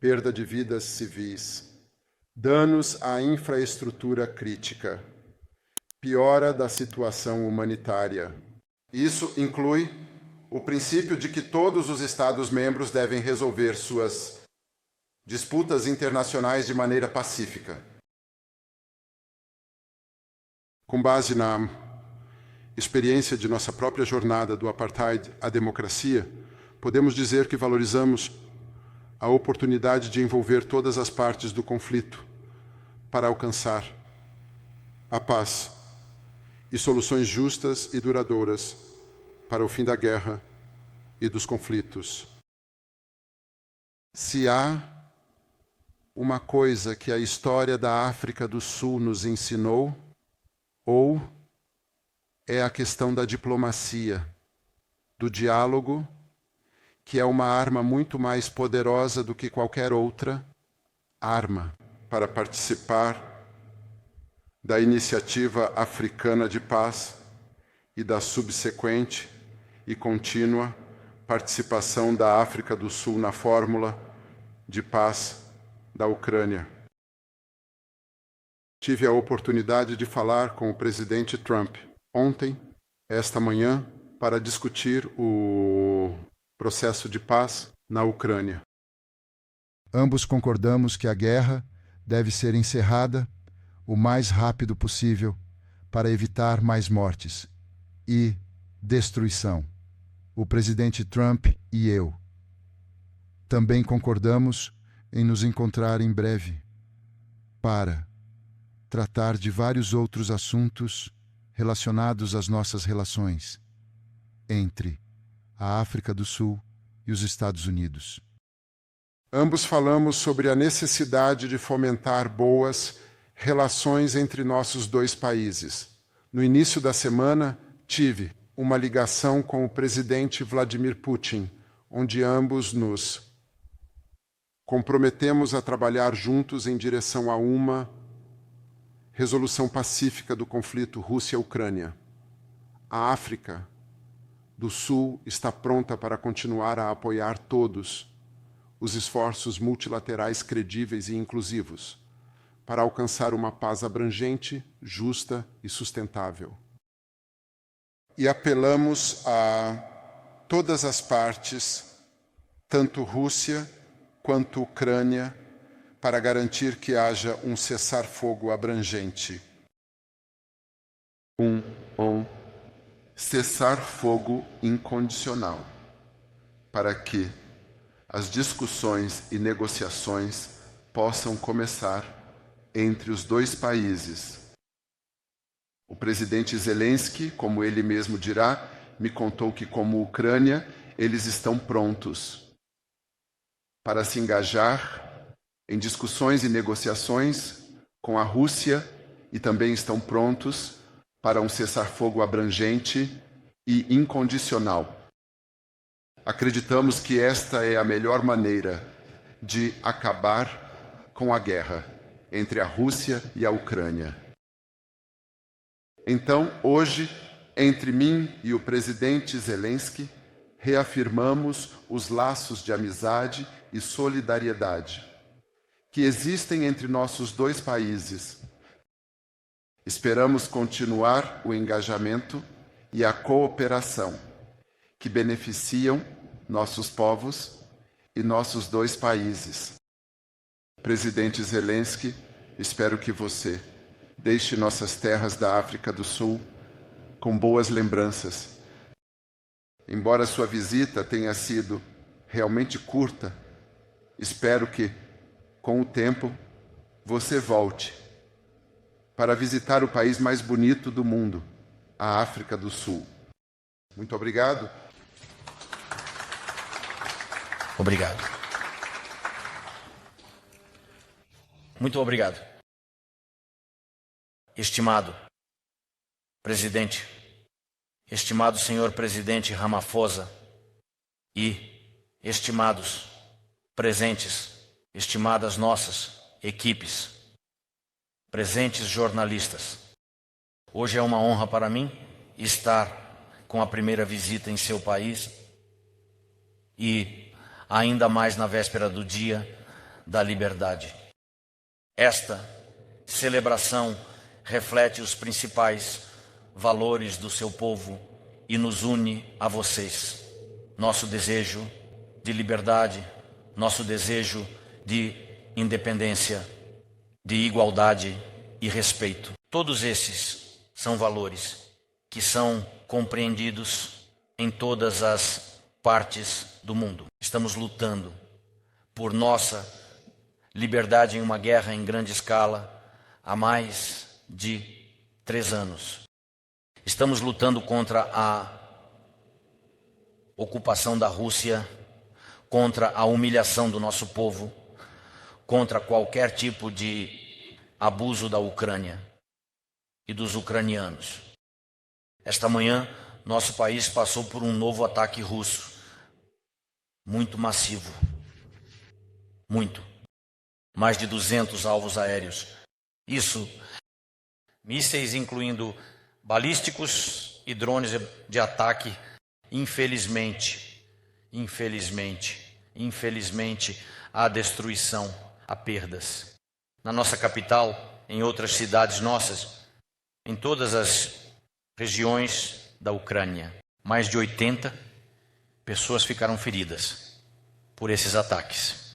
perda de vidas civis, danos à infraestrutura crítica, piora da situação humanitária. Isso inclui o princípio de que todos os Estados-membros devem resolver suas disputas internacionais de maneira pacífica. Com base na experiência de nossa própria jornada do apartheid à democracia, podemos dizer que valorizamos a oportunidade de envolver todas as partes do conflito para alcançar a paz e soluções justas e duradouras para o fim da guerra e dos conflitos. Se há uma coisa que a história da África do Sul nos ensinou, é a questão da diplomacia, do diálogo, que é uma arma muito mais poderosa do que qualquer outra arma para participar da iniciativa africana de paz e da subsequente e contínua participação da África do Sul na fórmula de paz da Ucrânia. Tive a oportunidade de falar com o presidente Trump ontem, esta manhã, para discutir o processo de paz na Ucrânia. Ambos concordamos que a guerra deve ser encerrada o mais rápido possível para evitar mais mortes e destruição. O presidente Trump e eu. Também concordamos em nos encontrar em breve para tratar de vários outros assuntos relacionados às nossas relações entre a África do Sul e os Estados Unidos. Ambos falamos sobre a necessidade de fomentar boas relações entre nossos dois países. No início da semana, tive uma ligação com o presidente Vladimir Putin, onde ambos nos comprometemos a trabalhar juntos em direção a uma resolução pacífica do conflito Rússia-Ucrânia. A África do Sul está pronta para continuar a apoiar todos os esforços multilaterais credíveis e inclusivos para alcançar uma paz abrangente, justa e sustentável. E apelamos a todas as partes, tanto Rússia quanto Ucrânia, para garantir que haja um cessar-fogo abrangente. Cessar-fogo incondicional, para que as discussões e negociações possam começar entre os dois países. O presidente Zelensky, como ele mesmo dirá, me contou que, como Ucrânia, eles estão prontos para se engajar em discussões e negociações com a Rússia e também estão prontos para um cessar-fogo abrangente e incondicional. Acreditamos que esta é a melhor maneira de acabar com a guerra entre a Rússia e a Ucrânia. Então, hoje, entre mim e o presidente Zelensky, reafirmamos os laços de amizade e solidariedade que existem entre nossos dois países. Esperamos continuar o engajamento e a cooperação que beneficiam nossos povos e nossos dois países. Presidente Zelensky, espero que você deixe nossas terras da África do Sul com boas lembranças. Embora sua visita tenha sido realmente curta, espero que, com o tempo, você volte para visitar o país mais bonito do mundo, a África do Sul. Muito obrigado. Obrigado. Muito obrigado. Estimado presidente, estimado senhor presidente Ramaphosa e estimados presentes, estimadas nossas equipes, presentes jornalistas. Hoje é uma honra para mim estar com a primeira visita em seu país e, ainda mais na véspera do Dia da liberdade. Esta celebração reflete os principais valores do seu povo e nos une a vocês. Nosso desejo de liberdade, nosso desejo de independência, de igualdade e respeito. Todos esses são valores que são compreendidos em todas as partes do mundo. Estamos lutando por nossa liberdade em uma guerra em grande escala há mais de 3 anos. Estamos lutando contra a ocupação da Rússia, contra a humilhação do nosso povo, contra qualquer tipo de abuso da Ucrânia e dos ucranianos. Esta manhã, nosso país passou por um novo ataque russo, muito massivo, muito. Mais de 200 alvos aéreos. Isso, mísseis incluindo balísticos e drones de ataque, infelizmente, há destruição, há perdas. Na nossa capital, em outras cidades nossas, em todas as regiões da Ucrânia, mais de 80 pessoas ficaram feridas por esses ataques.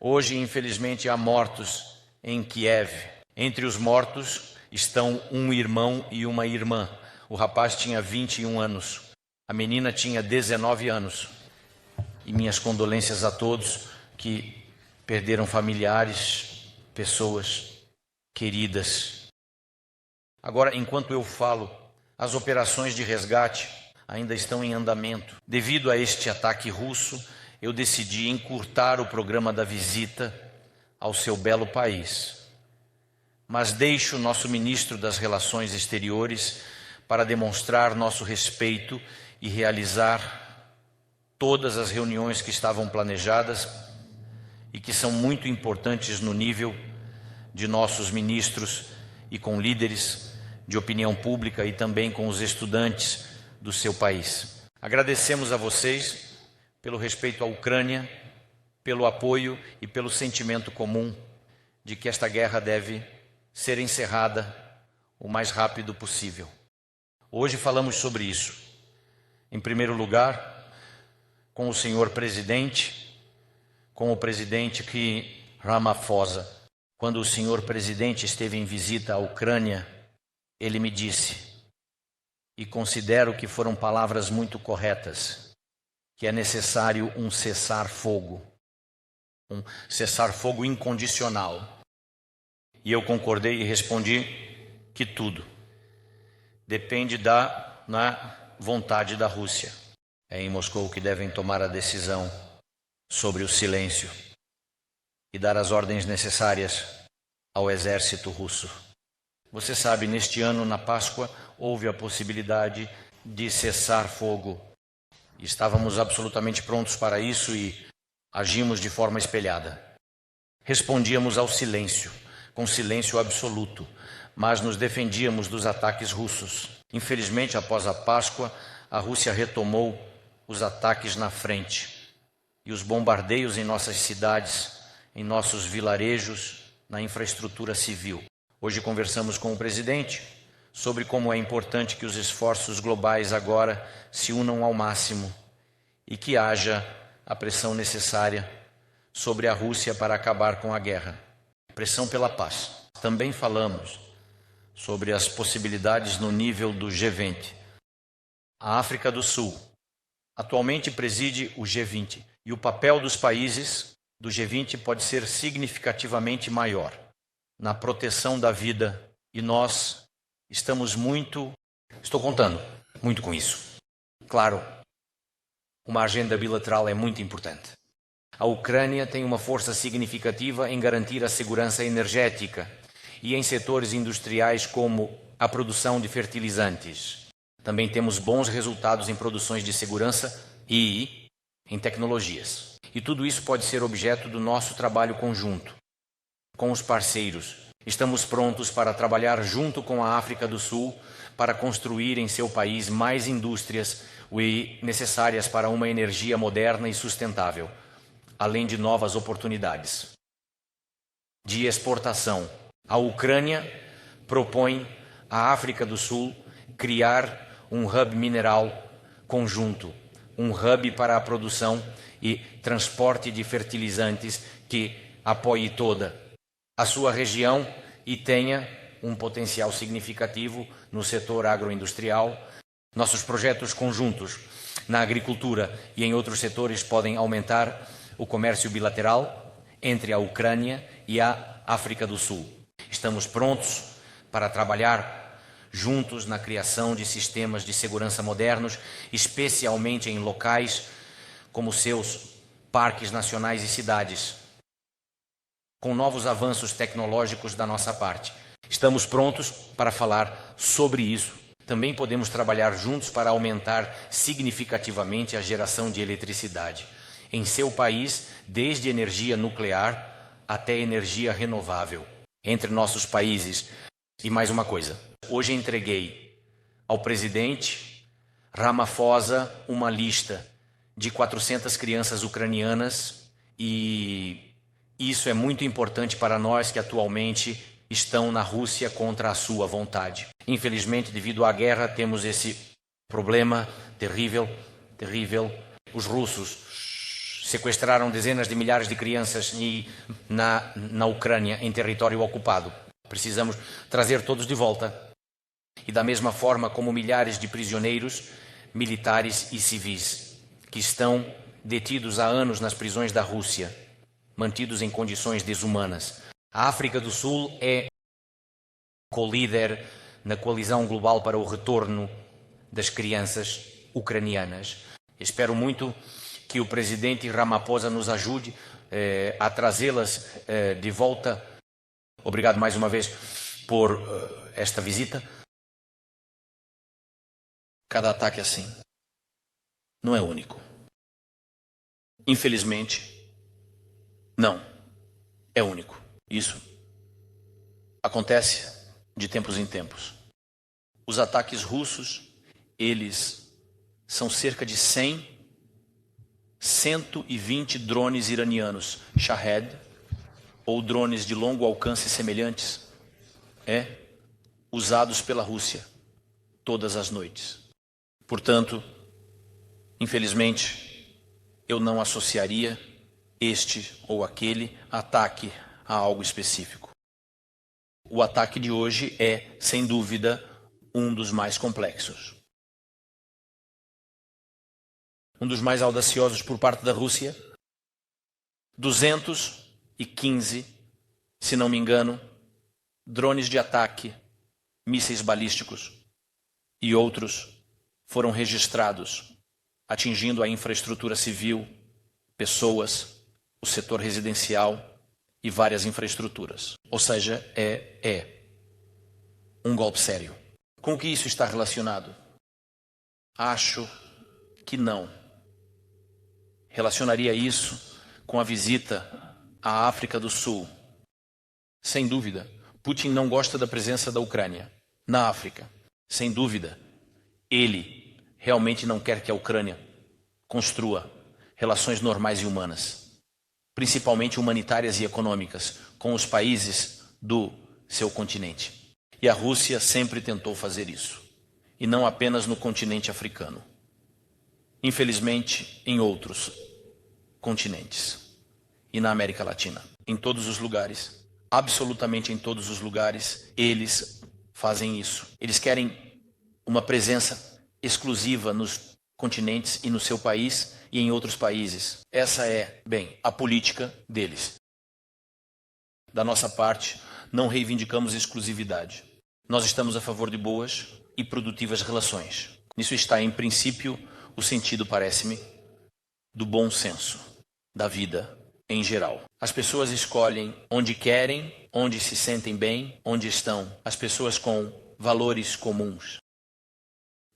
Hoje, infelizmente, há mortos em Kiev. Entre os mortos estão um irmão e uma irmã. O rapaz tinha 21 anos, a menina tinha 19 anos. E minhas condolências a todos que perderam familiares, pessoas queridas. Agora, enquanto eu falo, as operações de resgate ainda estão em andamento. Devido a este ataque russo, eu decidi encurtar o programa da visita ao seu belo país. Mas deixo nosso ministro das Relações Exteriores para demonstrar nosso respeito e realizar todas as reuniões que estavam planejadas e que são muito importantes no nível de nossos ministros e com líderes de opinião pública e também com os estudantes do seu país. Agradecemos a vocês pelo respeito à Ucrânia, pelo apoio e pelo sentimento comum de que esta guerra deve ser encerrada o mais rápido possível. Hoje falamos sobre isso. Em primeiro lugar, com o senhor presidente, com o presidente Ramaphosa. Quando o senhor presidente esteve em visita à Ucrânia, ele me disse, e considero que foram palavras muito corretas, que é necessário um cessar-fogo incondicional. E eu concordei e respondi que tudo depende da vontade da Rússia. É em Moscou que devem tomar a decisão sobre o silêncio e dar as ordens necessárias ao exército russo. Você sabe, neste ano, na Páscoa, houve a possibilidade de cessar fogo. Estávamos absolutamente prontos para isso e agimos de forma espelhada. Respondíamos ao silêncio, com silêncio absoluto, mas nos defendíamos dos ataques russos. Infelizmente, após a Páscoa, a Rússia retomou os ataques na frente e os bombardeios em nossas cidades, em nossos vilarejos, na infraestrutura civil. Hoje conversamos com o presidente sobre como é importante que os esforços globais agora se unam ao máximo e que haja a pressão necessária sobre a Rússia para acabar com a guerra. Pressão pela paz. Também falamos sobre as possibilidades no nível do G20. A África do Sul atualmente preside o G20 e o papel dos países do G20 pode ser significativamente maior na proteção da vida e nós estamos estou contando muito com isso. Claro, uma agenda bilateral é muito importante. A Ucrânia tem uma força significativa em garantir a segurança energética e em setores industriais como a produção de fertilizantes. Também temos bons resultados em produções de segurança e em tecnologias. E tudo isso pode ser objeto do nosso trabalho conjunto com os parceiros. Estamos prontos para trabalhar junto com a África do Sul para construir em seu país mais indústrias necessárias para uma energia moderna e sustentável. além de novas oportunidades de exportação. A Ucrânia propõe à África do Sul criar um hub mineral conjunto, um hub para a produção e transporte de fertilizantes que apoie toda a sua região e tenha um potencial significativo no setor agroindustrial. Nossos projetos conjuntos na agricultura e em outros setores podem aumentar o comércio bilateral entre a Ucrânia e a África do Sul. Estamos prontos para trabalhar juntos na criação de sistemas de segurança modernos, especialmente em locais como seus parques nacionais e cidades, com novos avanços tecnológicos da nossa parte. Estamos prontos para falar sobre isso. Também podemos trabalhar juntos para aumentar significativamente a geração de eletricidade em seu país, desde energia nuclear até energia renovável, entre nossos países. E mais uma coisa, hoje entreguei ao presidente Ramaphosa uma lista de 400 crianças ucranianas e isso é muito importante para nós que atualmente estão na Rússia contra a sua vontade. Infelizmente, devido à guerra, temos esse problema terrível. Os russos sequestraram dezenas de milhares de crianças na Ucrânia, em território ocupado. Precisamos trazer todos de volta. E da mesma forma como milhares de prisioneiros militares e civis que estão detidos há anos nas prisões da Rússia, mantidos em condições desumanas. A África do Sul é co-líder na coalizão global para o retorno das crianças ucranianas. Espero muito que o presidente Ramaphosa nos ajude a trazê-las de volta. Obrigado mais uma vez por esta visita. Cada ataque assim não é único. Infelizmente, não é único. Isso acontece de tempos em tempos. Os ataques russos, eles são cerca de 120 drones iranianos, Shahed, ou drones de longo alcance semelhantes, usados pela Rússia todas as noites. Portanto, infelizmente, eu não associaria este ou aquele ataque a algo específico. O ataque de hoje é, sem dúvida, um dos mais complexos. Um dos mais audaciosos por parte da Rússia. 215, se não me engano, drones de ataque, mísseis balísticos e outros foram registrados, atingindo a infraestrutura civil, pessoas, o setor residencial e várias infraestruturas. Ou seja, é um golpe sério. Com que isso está relacionado? Acho que não. Relacionaria isso com a visita à África do Sul. Sem dúvida, Putin não gosta da presença da Ucrânia na África. Sem dúvida, ele realmente não quer que a Ucrânia construa relações normais e humanas, principalmente humanitárias e econômicas, com os países do seu continente. E a Rússia sempre tentou fazer isso, e não apenas no continente africano. Infelizmente, em outros continentes e na América Latina. Em todos os lugares, absolutamente em todos os lugares, eles fazem isso. Eles querem uma presença exclusiva nos continentes e no seu país e em outros países. Essa é, a política deles. Da nossa parte, não reivindicamos exclusividade. Nós estamos a favor de boas e produtivas relações. Nisso está, em princípio, o sentido, parece-me, do bom senso, da vida em geral. As pessoas escolhem onde querem, onde se sentem bem, onde estão. As pessoas com valores comuns.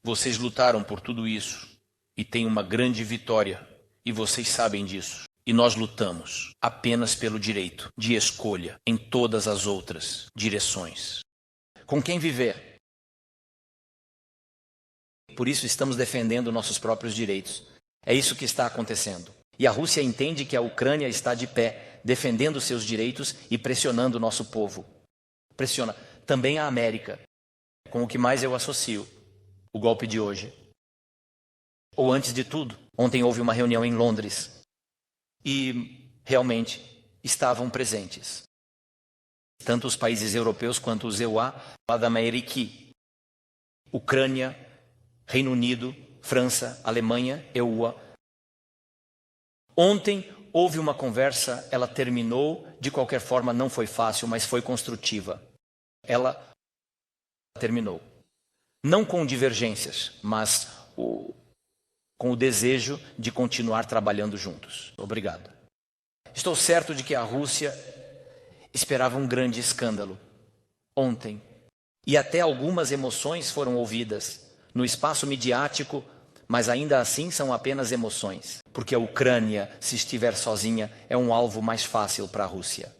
Vocês lutaram por tudo isso e têm uma grande vitória e vocês sabem disso. E nós lutamos apenas pelo direito de escolha em todas as outras direções. Com quem viver? Por isso estamos defendendo nossos próprios direitos. É isso que está acontecendo. E a Rússia entende que a Ucrânia está de pé, defendendo seus direitos e pressionando o nosso povo. Pressiona também a América, com o que mais eu associo, o golpe de hoje. Ou antes de tudo, ontem houve uma reunião em Londres e realmente estavam presentes tanto os países europeus quanto os EUA, Padameiriki, Ucrânia, Reino Unido, França, Alemanha, EUA. Ontem houve uma conversa, ela terminou, de qualquer forma não foi fácil, mas foi construtiva. Ela terminou. Não com divergências, mas com o desejo de continuar trabalhando juntos. Obrigado. Estou certo de que a Rússia esperava um grande escândalo ontem. E até algumas emoções foram ouvidas no espaço midiático, mas ainda assim são apenas emoções. Porque a Ucrânia, se estiver sozinha, é um alvo mais fácil para a Rússia.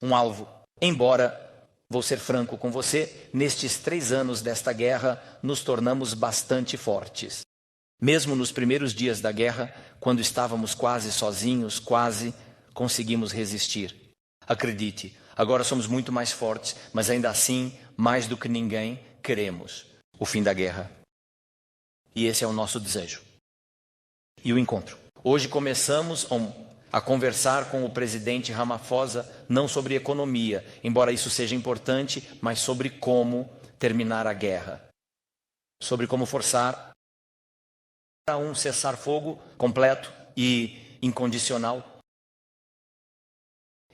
Um alvo. Embora, vou ser franco com você, nestes 3 anos desta guerra, nos tornamos bastante fortes. Mesmo nos primeiros dias da guerra, quando estávamos quase sozinhos, quase conseguimos resistir. Acredite, agora somos muito mais fortes, mas ainda assim, mais do que ninguém, queremos o fim da guerra. E esse é o nosso desejo. E o encontro. Hoje começamos a conversar com o presidente Ramaphosa, não sobre economia, embora isso seja importante, mas sobre como terminar a guerra. Sobre como forçar a um cessar-fogo completo e incondicional.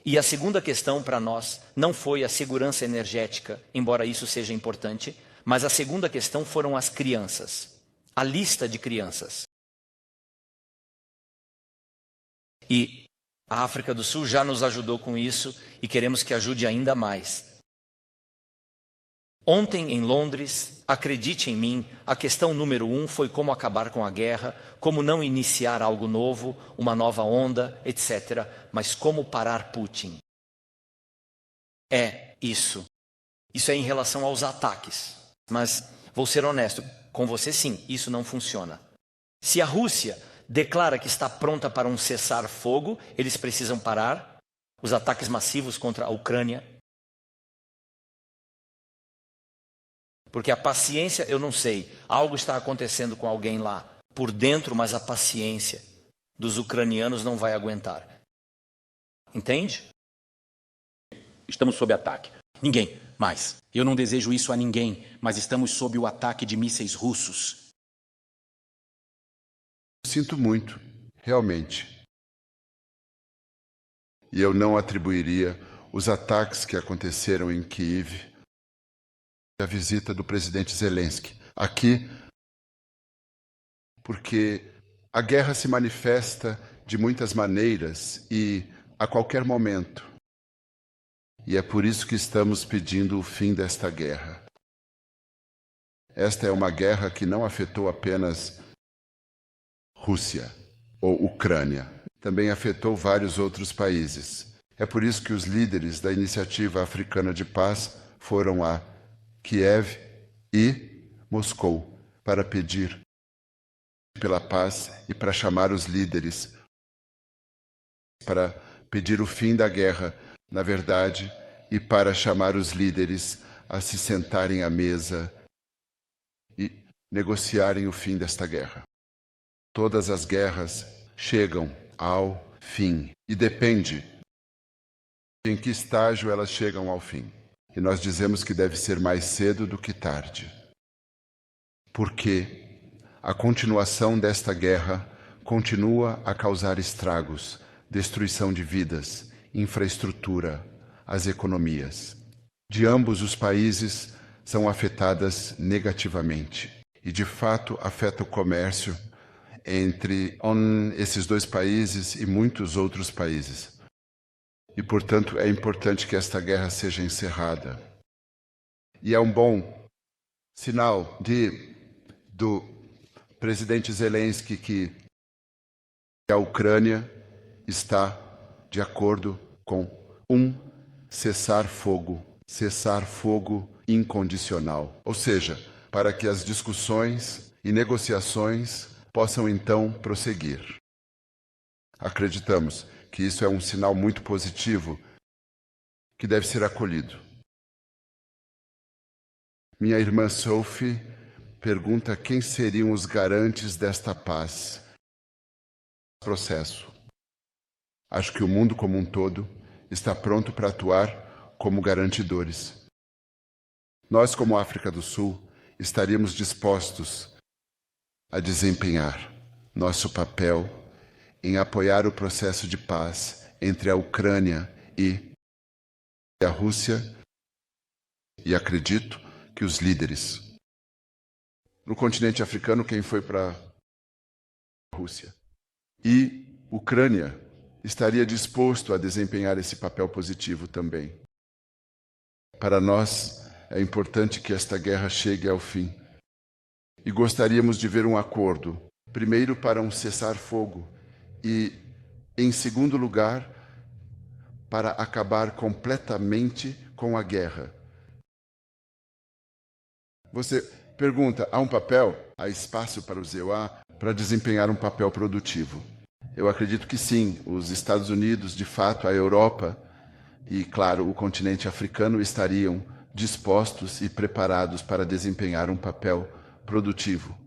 E a segunda questão para nós não foi a segurança energética, embora isso seja importante, mas a segunda questão foram as crianças, a lista de crianças. E a África do Sul já nos ajudou com isso e queremos que ajude ainda mais. Ontem em Londres, acredite em mim, a questão número 1 foi como acabar com a guerra, como não iniciar algo novo, uma nova onda, etc. Mas como parar Putin. É isso. Isso é em relação aos ataques. Mas vou ser honesto com você, sim, isso não funciona. Se a Rússia declara que está pronta para um cessar-fogo, eles precisam parar os ataques massivos contra a Ucrânia. Porque a paciência, eu não sei, algo está acontecendo com alguém lá por dentro, mas a paciência dos ucranianos não vai aguentar. Entende? Estamos sob ataque. Ninguém mais. Eu não desejo isso a ninguém, mas estamos sob o ataque de mísseis russos. Sinto muito, realmente. E eu não atribuiria os ataques que aconteceram em Kiev a visita do presidente Zelensky aqui, porque a guerra se manifesta de muitas maneiras e a qualquer momento. E é por isso que estamos pedindo o fim desta guerra. Esta é uma guerra que não afetou apenas Rússia ou Ucrânia, também afetou vários outros países. É por isso que os líderes da Iniciativa Africana de Paz foram a Kiev e Moscou para pedir pela paz e para chamar os líderes para pedir o fim da guerra, na verdade, e para chamar os líderes a se sentarem à mesa e negociarem o fim desta guerra. Todas as guerras chegam ao fim e depende em que estágio elas chegam ao fim. E nós dizemos que deve ser mais cedo do que tarde. Porque a continuação desta guerra continua a causar estragos, destruição de vidas, infraestrutura, as economias. De ambos os países são afetadas negativamente. E de fato afeta o comércio entre esses dois países e muitos outros países. E, portanto, é importante que esta guerra seja encerrada. E é um bom sinal do presidente Zelensky que a Ucrânia está de acordo com um cessar-fogo incondicional. Ou seja, para que as discussões e negociações possam então prosseguir. acreditamos que isso é um sinal muito positivo que deve ser acolhido. Minha irmã Sophie pergunta quem seriam os garantes desta paz. Processo. Acho que o mundo como um todo está pronto para atuar como garantidores. Nós, como África do Sul, estaríamos dispostos a desempenhar nosso papel em apoiar o processo de paz entre a Ucrânia e a Rússia, e acredito que os líderes. No continente africano, quem foi para a Rússia? E Ucrânia estaria disposto a desempenhar esse papel positivo também. Para nós, é importante que esta guerra chegue ao fim. E gostaríamos de ver um acordo, primeiro para um cessar-fogo e, em segundo lugar, para acabar completamente com a guerra. Você pergunta, há um papel, há espaço para o EUA para desempenhar um papel produtivo? Eu acredito que sim. Os Estados Unidos, de fato, a Europa e, claro, o continente africano estariam dispostos e preparados para desempenhar um papel produtivo.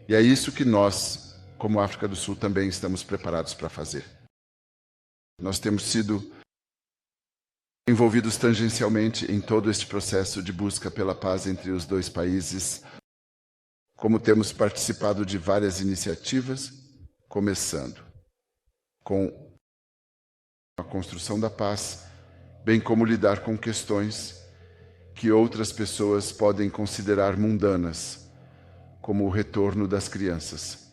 E é isso que nós, como África do Sul, também estamos preparados para fazer. Nós temos sido envolvidos tangencialmente em todo este processo de busca pela paz entre os dois países, como temos participado de várias iniciativas, começando com a construção da paz, bem como lidar com questões que outras pessoas podem considerar mundanas, como o retorno das crianças.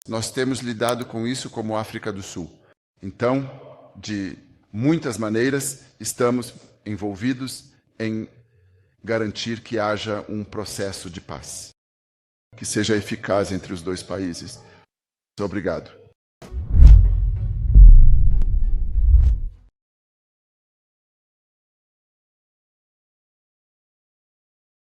Nós temos lidado com isso como África do Sul. Então, de muitas maneiras, estamos envolvidos em garantir que haja um processo de paz, que seja eficaz entre os dois países. Muito obrigado.